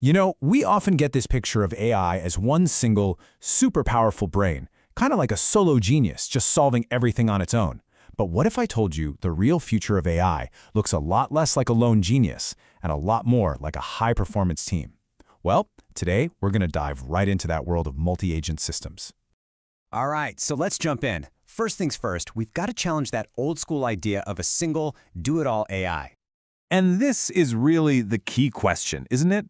You know, we often get this picture of AI as one single, super powerful brain, kind of like a solo genius just solving everything on its own. But what if I told you the real future of AI looks a lot less like a lone genius and a lot more like a high-performance team? Well, today we're going to dive right into that world of multi-agent systems. All right, so let's jump in. First things first, we've got to challenge that old school idea of a single, do-it-all AI. And this is really the key question, isn't it?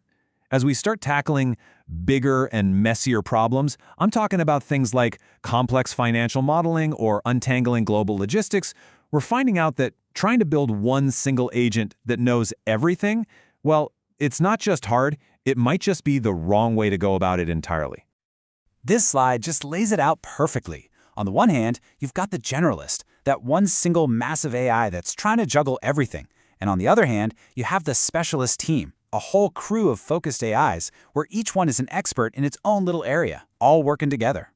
As we start tackling bigger and messier problems, I'm talking about things like complex financial modeling or untangling global logistics, we're finding out that trying to build one single agent that knows everything, well, it's not just hard, it might just be the wrong way to go about it entirely. This slide just lays it out perfectly. On the one hand, you've got the generalist, that one single massive AI that's trying to juggle everything. And on the other hand, you have the specialist team, a whole crew of focused AIs where each one is an expert in its own little area, all working together.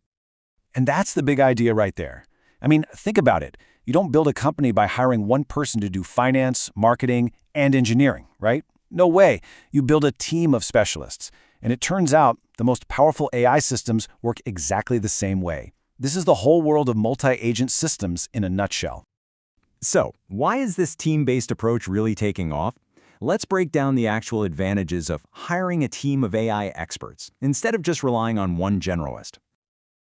And that's the big idea right there. I mean, think about it. You don't build a company by hiring one person to do finance, marketing, and engineering, right? No way. You build a team of specialists. And it turns out the most powerful AI systems work exactly the same way. This is the whole world of multi-agent systems in a nutshell. So, why is this team-based approach really taking off? Let's break down the actual advantages of hiring a team of AI experts instead of just relying on one generalist.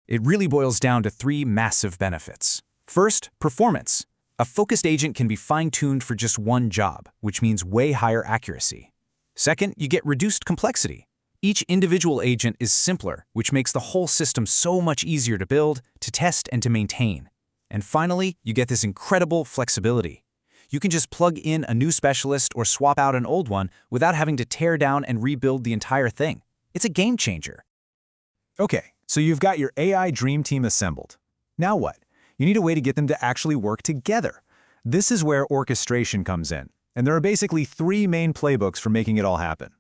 It really boils down to three massive benefits. First, performance. A focused agent can be fine-tuned for just one job, which means way higher accuracy. Second, you get reduced complexity. Each individual agent is simpler, which makes the whole system so much easier to build, to test, and to maintain. And finally, you get this incredible flexibility. You can just plug in a new specialist or swap out an old one without having to tear down and rebuild the entire thing. It's a game changer. Okay, so you've got your AI dream team assembled. Now what? You need a way to get them to actually work together. This is where orchestration comes in, and there are basically three main playbooks for making it all happen.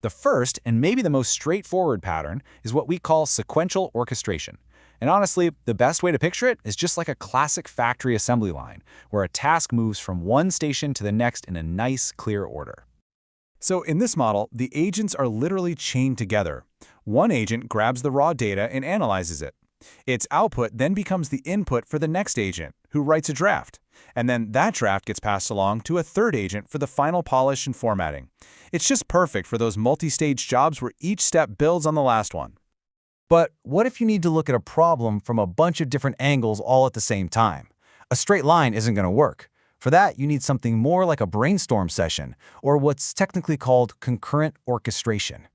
The first, and maybe the most straightforward pattern, is what we call sequential orchestration. And honestly, the best way to picture it is just like a classic factory assembly line, where a task moves from one station to the next in a nice, clear order. So in this model, the agents are literally chained together. One agent grabs the raw data and analyzes it. Its output then becomes the input for the next agent, who writes a draft. And then that draft gets passed along to a third agent for the final polish and formatting. It's just perfect for those multi-stage jobs where each step builds on the last one. But what if you need to look at a problem from a bunch of different angles all at the same time? A straight line isn't going to work. For that, you need something more like a brainstorm session, or what's technically called concurrent orchestration.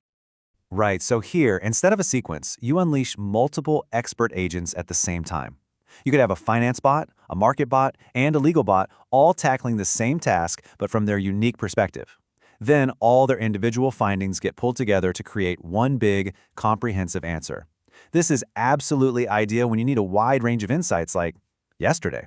Right, so here, instead of a sequence, you unleash multiple expert agents at the same time. You could have a finance bot, a market bot, and a legal bot all tackling the same task, but from their unique perspective. Then all their individual findings get pulled together to create one big, comprehensive answer. This is absolutely ideal when you need a wide range of insights like yesterday.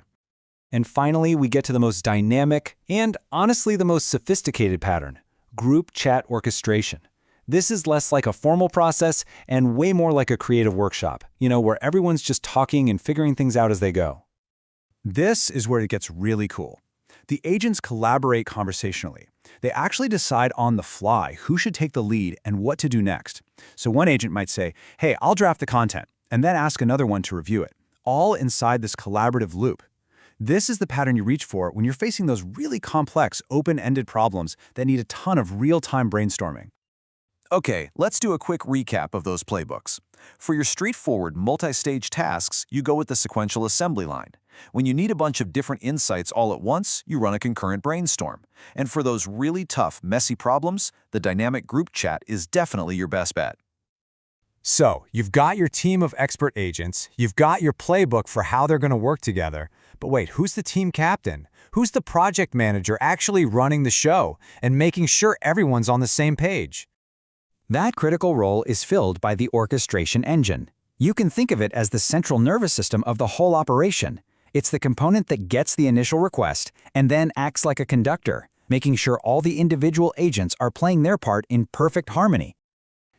And finally, we get to the most dynamic and honestly the most sophisticated pattern, group chat orchestration. This is less like a formal process and way more like a creative workshop, where everyone's just talking and figuring things out as they go. This is where it gets really cool. The agents collaborate conversationally. They actually decide on the fly who should take the lead and what to do next. So one agent might say, hey, I'll draft the content, and then ask another one to review it, all inside this collaborative loop. This is the pattern you reach for when you're facing those really complex, open-ended problems that need a ton of real-time brainstorming. Okay, let's do a quick recap of those playbooks. For your straightforward multi-stage tasks, you go with the sequential assembly line. When you need a bunch of different insights all at once, you run a concurrent brainstorm. And for those really tough, messy problems, the dynamic group chat is definitely your best bet. So, you've got your team of expert agents, you've got your playbook for how they're going to work together, but wait, who's the team captain? Who's the project manager actually running the show and making sure everyone's on the same page? That critical role is filled by the orchestration engine. You can think of it as the central nervous system of the whole operation. It's the component that gets the initial request and then acts like a conductor, making sure all the individual agents are playing their part in perfect harmony.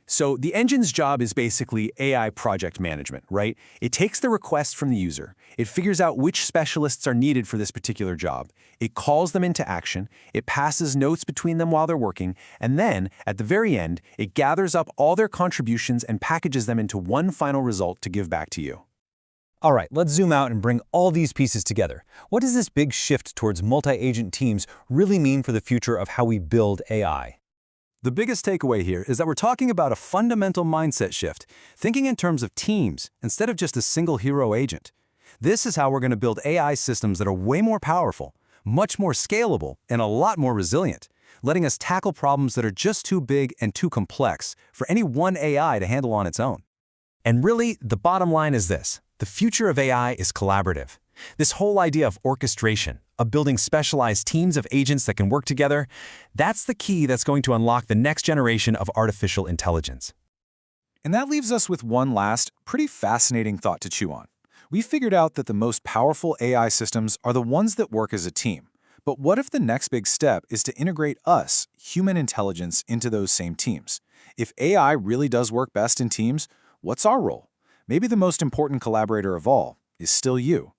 So the engine's job is basically AI project management, right? It takes the request from the user. It figures out which specialists are needed for this particular job. It calls them into action. It passes notes between them while they're working. And then, at the very end, it gathers up all their contributions and packages them into one final result to give back to you. All right, let's zoom out and bring all these pieces together. What does this big shift towards multi-agent teams really mean for the future of how we build AI? The biggest takeaway here is that we're talking about a fundamental mindset shift, thinking in terms of teams instead of just a single hero agent. This is how we're going to build AI systems that are way more powerful, much more scalable, and a lot more resilient, letting us tackle problems that are just too big and too complex for any one AI to handle on its own. And really, the bottom line is this. The future of AI is collaborative. This whole idea of orchestration, of building specialized teams of agents that can work together, that's the key that's going to unlock the next generation of artificial intelligence. And that leaves us with one last, pretty fascinating thought to chew on. We figured out that the most powerful AI systems are the ones that work as a team. But what if the next big step is to integrate us, human intelligence, into those same teams? If AI really does work best in teams, what's our role? Maybe the most important collaborator of all is still you.